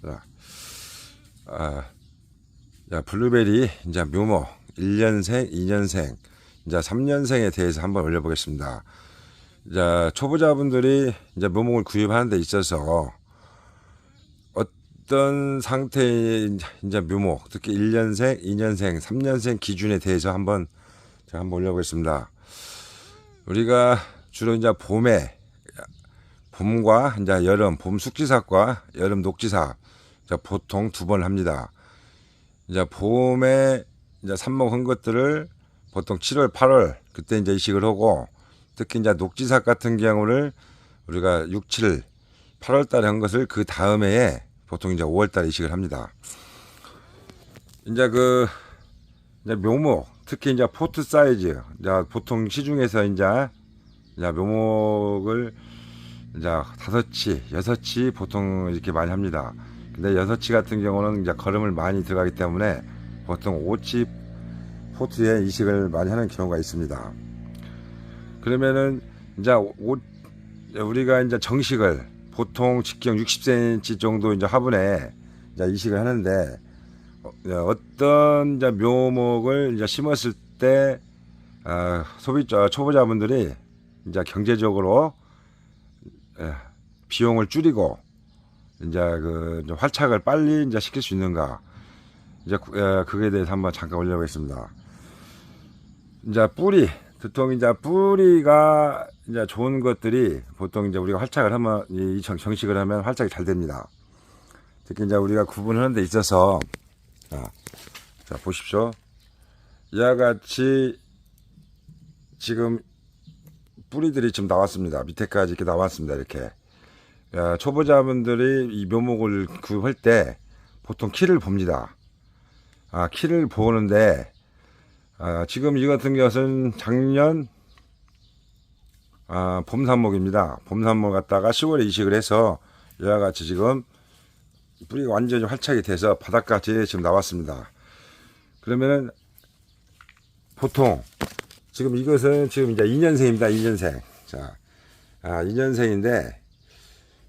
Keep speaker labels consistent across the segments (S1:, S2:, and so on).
S1: 자, 자, 블루베리 이제 묘목 1년생, 2년생, 이제 3년생에 대해서 한번 올려보겠습니다. 자, 초보자분들이 이제 묘목을 구입하는 데 있어서 어떤 상태의 이제 묘목, 특히 1년생, 2년생, 3년생 기준에 대해서 제가 한번 올려보겠습니다. 우리가 주로 이제 봄과 이제 여름, 봄 숙지삭과 여름 녹지삭, 보통 2번 합니다. 이제 봄에 이제 삽목한 것들을 보통 7월, 8월 그때 이제 이식을 하고, 특히 이제 녹지삭 같은 경우를 우리가 6, 7, 8월 달에 한 것을 그 다음에 보통 이제 5월 달에 이식을 합니다. 이제 이제 묘목, 특히 이제 포트 사이즈, 이제 보통 시중에서 이제 묘목을 이제 5치, 6치 보통 이렇게 많이 합니다. 근데 6치 같은 경우는 이제 거름을 많이 들어가기 때문에 보통 5치 포트에 이식을 많이 하는 경우가 있습니다. 그러면은 이제 우리가 이제 정식을 보통 직경 60cm 정도 이제 화분에 이제 이식을 하는데, 어떤 이제 묘목을 이제 심었을 때 초보자분들이 이제 경제적으로 비용을 줄이고 이제 활착을 빨리 이제 시킬 수 있는가, 이제 그에 대해서 한번 잠깐 올려보겠습니다. 이제 보통 이제 뿌리가 이제 좋은 것들이 보통 이제 우리가 활착을 하면, 정식을 하면 활착이 잘 됩니다. 특히 이제 우리가 구분하는 데 있어서, 자 보십시오. 이와 같이 지금 뿌리들이 지금 나왔습니다. 밑에까지 이렇게 나왔습니다. 이렇게. 초보자분들이 이 묘목을 구입할 때 보통 키를 봅니다. 키를 보는데, 지금 이 같은 것은 작년 봄삽목입니다. 봄삽목 갖다가 10월에 이식을 해서 이와 같이 지금 뿌리가 완전히 활착이 돼서 바닥까지 지금 나왔습니다. 그러면은 보통 지금 이것은 지금 이제 2년생입니다. 2년생. 자, 2년생인데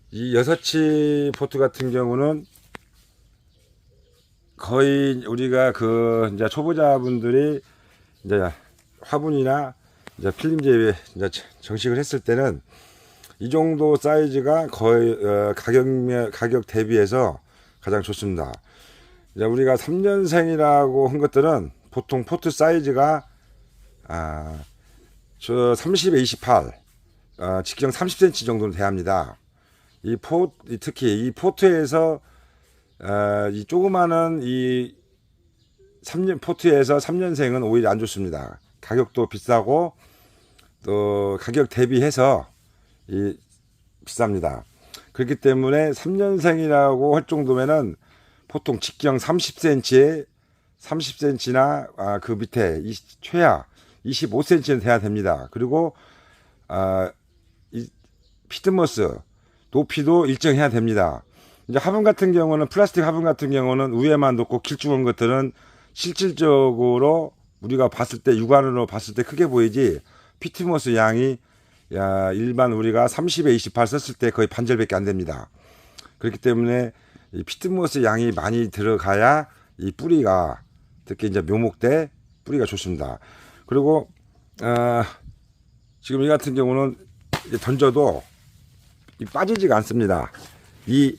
S1: 이 6치 포트 같은 경우는 거의 우리가 이제 초보자분들이 이제 화분이나 이제 필름제에 이제 정식을 했을 때는 이 정도 사이즈가 거의 가격 대비해서 가장 좋습니다. 이제 우리가 3년생이라고 한 것들은 보통 포트 사이즈가 30에 28, 직경 30cm 정도는 돼야 합니다. 특히 이 포트에서 이 조그마한 포트에서 3년생은 오히려 안 좋습니다. 가격도 비싸고 또 가격 대비해서 비쌉니다. 그렇기 때문에 3년생이라고 할 정도면은 보통 직경 30cm나 그 밑에 최하 25cm는 돼야 됩니다. 그리고 이 피트모스 높이도 일정해야 됩니다. 이제 화분 같은 경우는, 플라스틱 화분 같은 경우는 위에만 놓고 길쭉한 것들은 실질적으로 우리가 봤을 때, 육안으로 봤을 때 크게 보이지, 피트모스 양이 일반 우리가 30에 28 썼을 때 거의 반절밖에 안 됩니다. 그렇기 때문에 이 피트모스 양이 많이 들어가야 이 뿌리가, 특히 이제 묘목 때 뿌리가 좋습니다. 그리고 지금 이 같은 경우는 던져도 빠지지가 않습니다. 이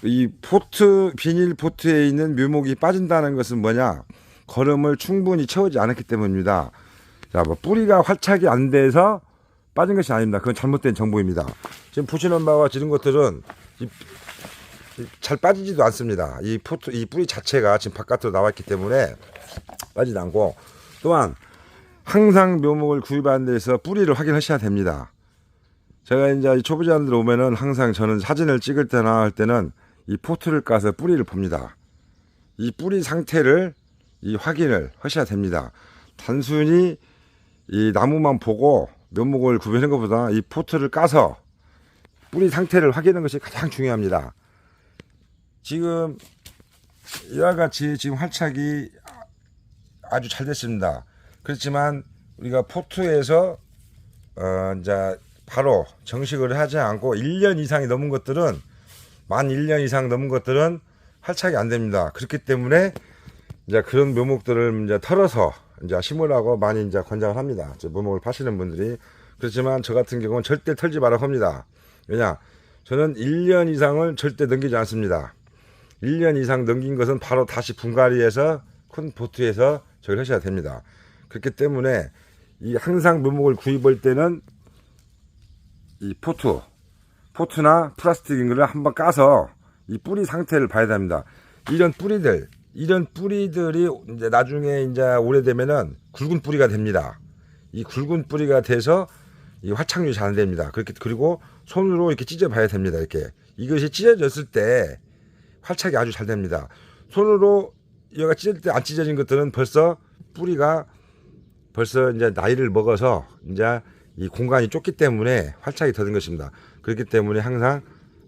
S1: 비닐 포트에 있는 묘목이 빠진다는 것은 뭐냐? 거름을 충분히 채우지 않았기 때문입니다. 자, 뿌리가 활착이 안 돼서 빠진 것이 아닙니다. 그건 잘못된 정보입니다. 지금 보시는 바와 같이 이런 것들은 잘 빠지지도 않습니다. 이 뿌리 자체가 지금 바깥으로 나왔기 때문에 빠지지 않고, 또한 항상 묘목을 구입하는 데서 뿌리를 확인하셔야 됩니다. 제가 이제 초보자들 오면은 항상 저는 사진을 찍을 때나 할 때는 이 포트를 까서 뿌리를 봅니다. 이 뿌리 상태를 확인을 하셔야 됩니다. 단순히 이 나무만 보고 묘목을 구별하는 것보다 이 포트를 까서 뿌리 상태를 확인하는 것이 가장 중요합니다. 지금 이와 같이 지금 활착이 아주 잘 됐습니다. 그렇지만 우리가 포트에서 이제 바로 정식을 하지 않고 1년 이상이 넘은 것들은 만 1년 이상 넘은 것들은 활착이 안 됩니다. 그렇기 때문에 이제 그런 묘목들을 이제 털어서 이제 심으라고 많이 이제 권장을 합니다. 묘목을 파시는 분들이. 그렇지만 저 같은 경우는 절대 털지 말라고 합니다. 왜냐? 저는 1년 이상을 절대 넘기지 않습니다. 1년 이상 넘긴 것은 바로 다시 분갈이해서 큰 포트에서 저걸 하셔야 됩니다. 그렇기 때문에 이 항상 묘목을 구입할 때는 이 포트나 플라스틱인 거를 한번 까서 이 뿌리 상태를 봐야 됩니다. 이런 뿌리들이 이제 나중에 이제 오래되면은 굵은 뿌리가 됩니다. 이 굵은 뿌리가 돼서 이 활착률이 잘 안 됩니다. 그리고 손으로 이렇게 찢어 봐야 됩니다. 이렇게 이것이 찢어졌을 때 활착이 아주 잘 됩니다. 손으로 여기가 찢을 때 안 찢어진 것들은 뿌리가 벌써 이제 나이를 먹어서 이제 이 공간이 좁기 때문에 활착이 더 된 것입니다. 그렇기 때문에 항상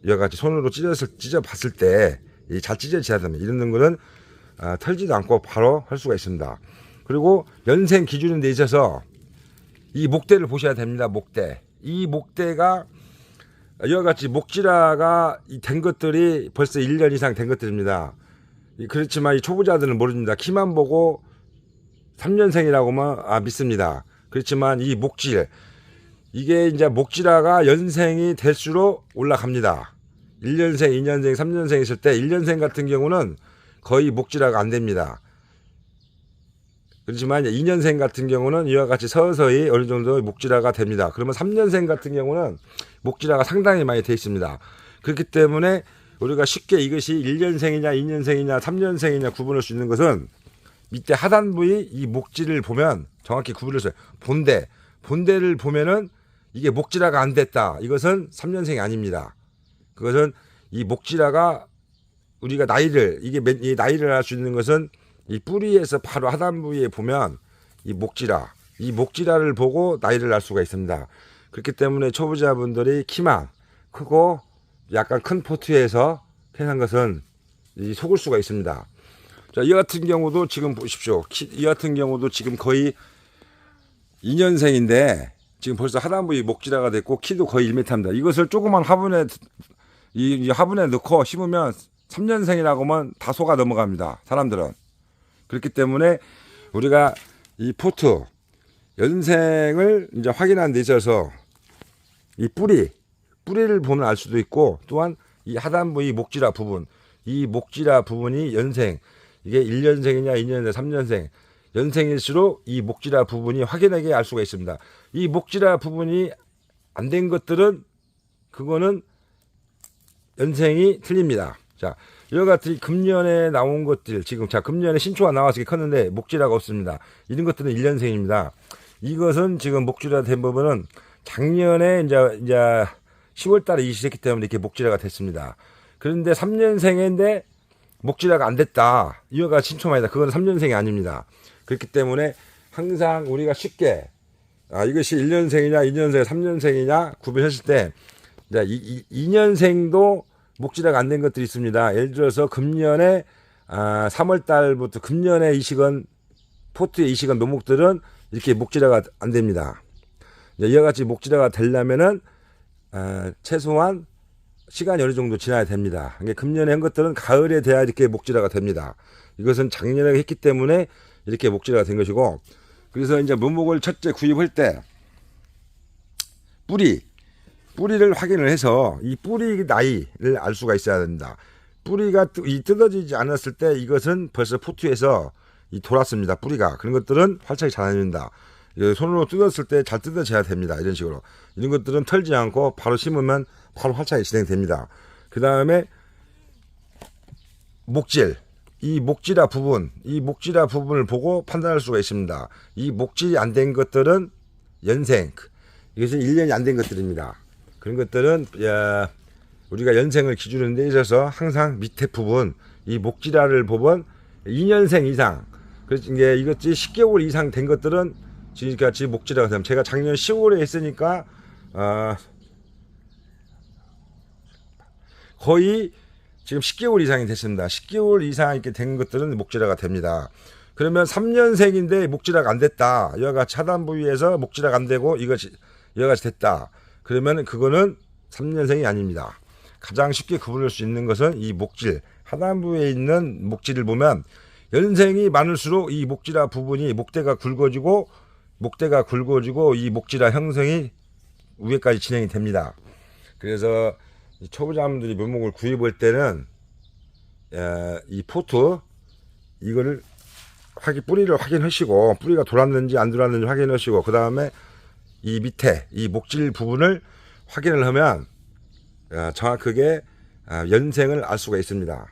S1: 이와 같이 손으로 찢어 봤을 때 잘 찢어져야 됩니다. 이런 거는 털지도 않고 바로 할 수가 있습니다. 그리고 연생 기준에 돼 있어서 이 목대를 보셔야 됩니다. 목대. 이 목대가 이와 같이 목질화가 된 것들이 벌써 1년 이상 된 것들입니다. 그렇지만 이 초보자들은 모릅니다. 키만 보고 3년생이라고만 믿습니다. 그렇지만 이 목질, 이게 이제 목질화가 연생이 될수록 올라갑니다. 1년생, 2년생, 3년생 있을 때 1년생 같은 경우는 거의 목질화가 안 됩니다. 그렇지만 2년생 같은 경우는 이와 같이 서서히 어느 정도 목질화가 됩니다. 그러면 3년생 같은 경우는 목질화가 상당히 많이 되어 있습니다. 그렇기 때문에 우리가 쉽게 이것이 1년생이냐 2년생이냐 3년생이냐 구분할 수 있는 것은 밑에 하단 부위 이 목질을 보면 정확히 구분을 해요. 본대를 보면은 이게 목질화가 안 됐다. 이것은 3년생이 아닙니다. 그것은 이 목질화가 우리가 이 나이를 알 수 있는 것은 이 뿌리에서 바로 하단 부위에 보면 이 목질화를 보고 나이를 알 수가 있습니다. 그렇기 때문에 초보자분들이 키만 크고 약간 큰 포트에서 해한 것은 속을 수가 있습니다. 자, 이 같은 경우도 지금 보십시오. 이 같은 경우도 지금 거의 2년생인데 지금 벌써 하단 부위 목질화가 됐고 키도 거의 1m입니다. 이것을 조그만 화분에 넣고 심으면 3년생이라고 하면 다 속아 넘어갑니다. 사람들은. 그렇기 때문에 우리가 이 포트 연생을 이제 확인하는 데 있어서 이 뿌리를 보면 알 수도 있고, 또한 이 하단부 이 목질화 부분, 이 목질화 부분이 연생, 이게 1년생이냐 2년생 3년생 연생일수록 이 목질화 부분이 확연하게 알 수가 있습니다. 이 목질화 부분이 안 된 것들은 그거는 연생이 틀립니다. 자, 이와 같이 금년에 나온 것들, 지금 금년에 신초가 나와서 컸는데 목질화가 없습니다. 이런 것들은 1년생입니다. 이것은 지금 목질화 된 부분은 작년에 이제 10월 달에 이식했기 때문에 이렇게 목질화가 됐습니다. 그런데 3년생인데 목질화가 안 됐다. 이와 같이 신초만이다. 그건 3년생이 아닙니다. 그렇기 때문에 항상 우리가 쉽게 이것이 1년생이냐 2년생 3년생이냐 구분했을 때 2년생도 목질화가 안 된 것들이 있습니다. 예를 들어서 금년에 3월 달부터 금년에 이식은 포트에 이식은 묘목들은 이렇게 목질화가 안 됩니다. 이와 같이 목질화가 되려면은 최소한 시간이 어느 정도 지나야 됩니다. 그러니까 금년에 한 것들은 가을에 돼야 이렇게 목질화가 됩니다. 이것은 작년에 했기 때문에 이렇게 목질화가 된 것이고, 그래서 이제 묘목을 첫째 구입할 때 뿌리를 확인을 해서 이 뿌리 나이를 알 수가 있어야 됩니다. 뿌리가 뜯어지지 않았을 때 이것은 벌써 포트에서 돌았습니다. 뿌리가. 그런 것들은 활착이 잘 안 됩니다. 손으로 뜯었을 때 잘 뜯어져야 됩니다. 이런 식으로. 이런 것들은 털지 않고 바로 심으면 바로 활착이 진행됩니다. 그 다음에 이 목질화 부분을 보고 판단할 수가 있습니다. 이 목질이 안 된 것들은 연생, 이것은 1년이 안 된 것들입니다. 그런 것들은 우리가 연생을 기준으로 돼 있어서 항상 밑에 부분, 이 목질화를 보면 2년생 이상, 그래서 이것이 10개월 이상 된 것들은 지금까지 목질화가 되면, 제가 작년 10월에 했으니까 거의 지금 10개월 이상이 됐습니다. 10개월 이상 이렇게 된 것들은 목질화가 됩니다. 그러면 3년생인데 목질화가 안 됐다. 이와 같이 하단 부위에서 목질화가 안 되고 이와 같이 됐다. 그러면 그거는 3년생이 아닙니다. 가장 쉽게 구분할 수 있는 것은 이 목질, 하단부에 있는 목질을 보면 연생이 많을수록 이 목질화 부분이 목대가 굵어지고 이 목질화 형성이 위에까지 진행이 됩니다. 그래서 초보자분들이 묘목을 구입할 때는 이 포트 이거를 뿌리를 확인하시고, 뿌리가 돌았는지 안 돌았는지 확인하시고, 그 다음에 이 밑에 이 목질 부분을 확인을 하면 정확하게 연생을 알 수가 있습니다.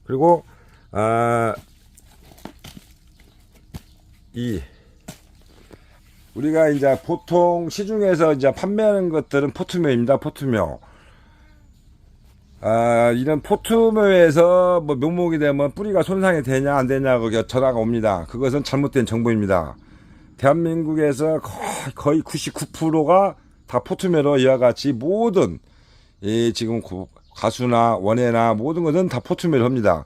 S1: 그리고 우리가 이제 보통 시중에서 이제 판매하는 것들은 포트묘입니다. 포트묘. 이런 포트묘에서 뭐 묘목이 되면 뿌리가 손상이 되냐 안 되냐고 전화가 옵니다. 그것은 잘못된 정보입니다. 대한민국에서 거의 99%가 다 포트묘로 이와 같이 모든 지금 가수나 원예나 모든 것은 다 포트묘를 합니다.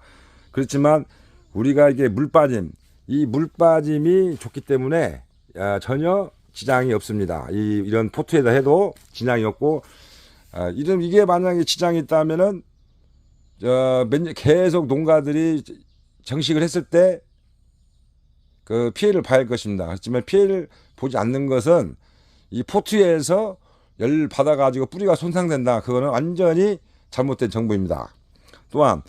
S1: 그렇지만 우리가 이게 이 물빠짐이 좋기 때문에 전혀 지장이 없습니다. 이런 포트에다 해도 지장이 없고, 이게 만약에 지장이 있다면은 계속 농가들이 정식을 했을 때 그 피해를 봐야 할 것입니다. 하지만 피해를 보지 않는 것은 이 포트에서 열 받아 가지고 뿌리가 손상된다, 그거는 완전히 잘못된 정보입니다. 또한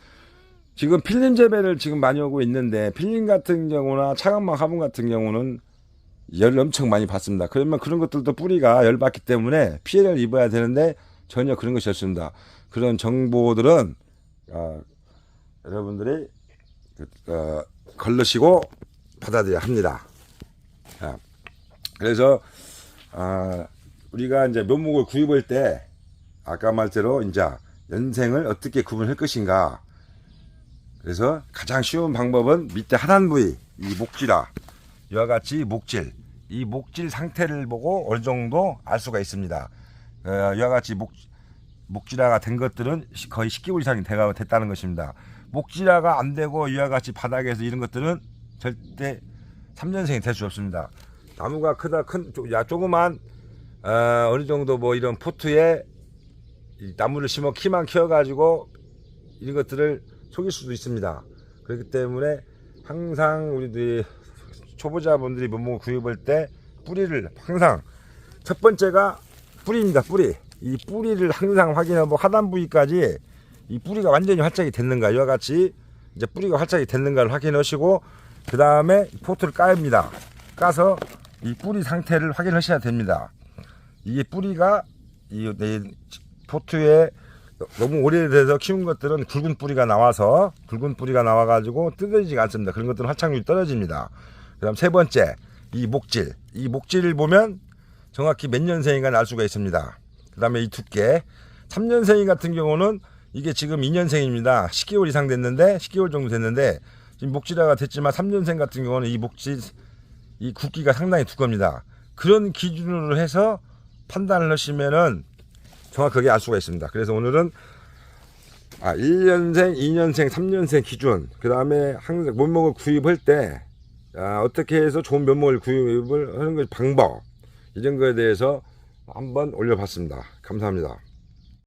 S1: 지금 필름 재배를 지금 많이 하고 있는데, 필름 같은 경우나 차광막 화분 같은 경우는 열을 엄청 많이 받습니다. 그러면 그런 것들도 뿌리가 열 받기 때문에 피해를 입어야 되는데 전혀 그런 것이 없습니다. 그런 정보들은 여러분들이 걸르시고 받아들여야 합니다. 그래서 우리가 이제 묘목을 구입할 때 아까 말대로 이제 연생을 어떻게 구분할 것인가. 그래서 가장 쉬운 방법은 밑에 하단 부위, 이 목질화, 이와 같이 이 목질 상태를 보고 어느 정도 알 수가 있습니다. 이와 같이 목질화가 된 것들은 거의 10개월 이상이 됐다는 것입니다. 목질화가 안 되고 이와 같이 바닥에서 이런 것들은 절대 3년생이 될 수 없습니다. 나무가 조그만 어느 정도 뭐 이런 포트에 나무를 심어 키만 키워가지고 이런 것들을 속일 수도 있습니다. 그렇기 때문에 항상 우리들이 초보자분들이 묘목을 구입할 때 뿌리를 항상, 첫 번째가 뿌리입니다. 이 뿌리를 항상 확인하고 하단 부위까지 이 뿌리가 완전히 활짝이 됐는가, 이와 같이 이제 뿌리가 활짝이 됐는가를 확인하시고, 그 다음에 포트를 까입니다. 까서 이 뿌리 상태를 확인하셔야 됩니다. 이게 뿌리가 이 포트에 너무 오래돼서 키운 것들은 굵은 뿌리가 나와가지고 뜯어지지가 않습니다. 그런 것들은 활착률이 떨어집니다. 그 다음 세 번째, 이 목질을 보면 정확히 몇 년생인가 알 수가 있습니다. 그 다음에 이 두께, 3년생이 같은 경우는 이게 지금 2년생입니다. 10개월 이상 됐는데, 10개월 정도 됐는데, 지금 목질화가 됐지만 3년생 같은 경우는 이 굵기가 상당히 두껍습니다. 그런 기준으로 해서 판단을 하시면은 정확하게 알 수가 있습니다. 그래서 오늘은 1년생, 2년생, 3년생 기준, 그 다음에 항상 묘목을 구입할 때 어떻게 해서 좋은 묘목을 구입을 하는 것 방법, 이런 거에 대해서 한번 올려봤습니다. 감사합니다.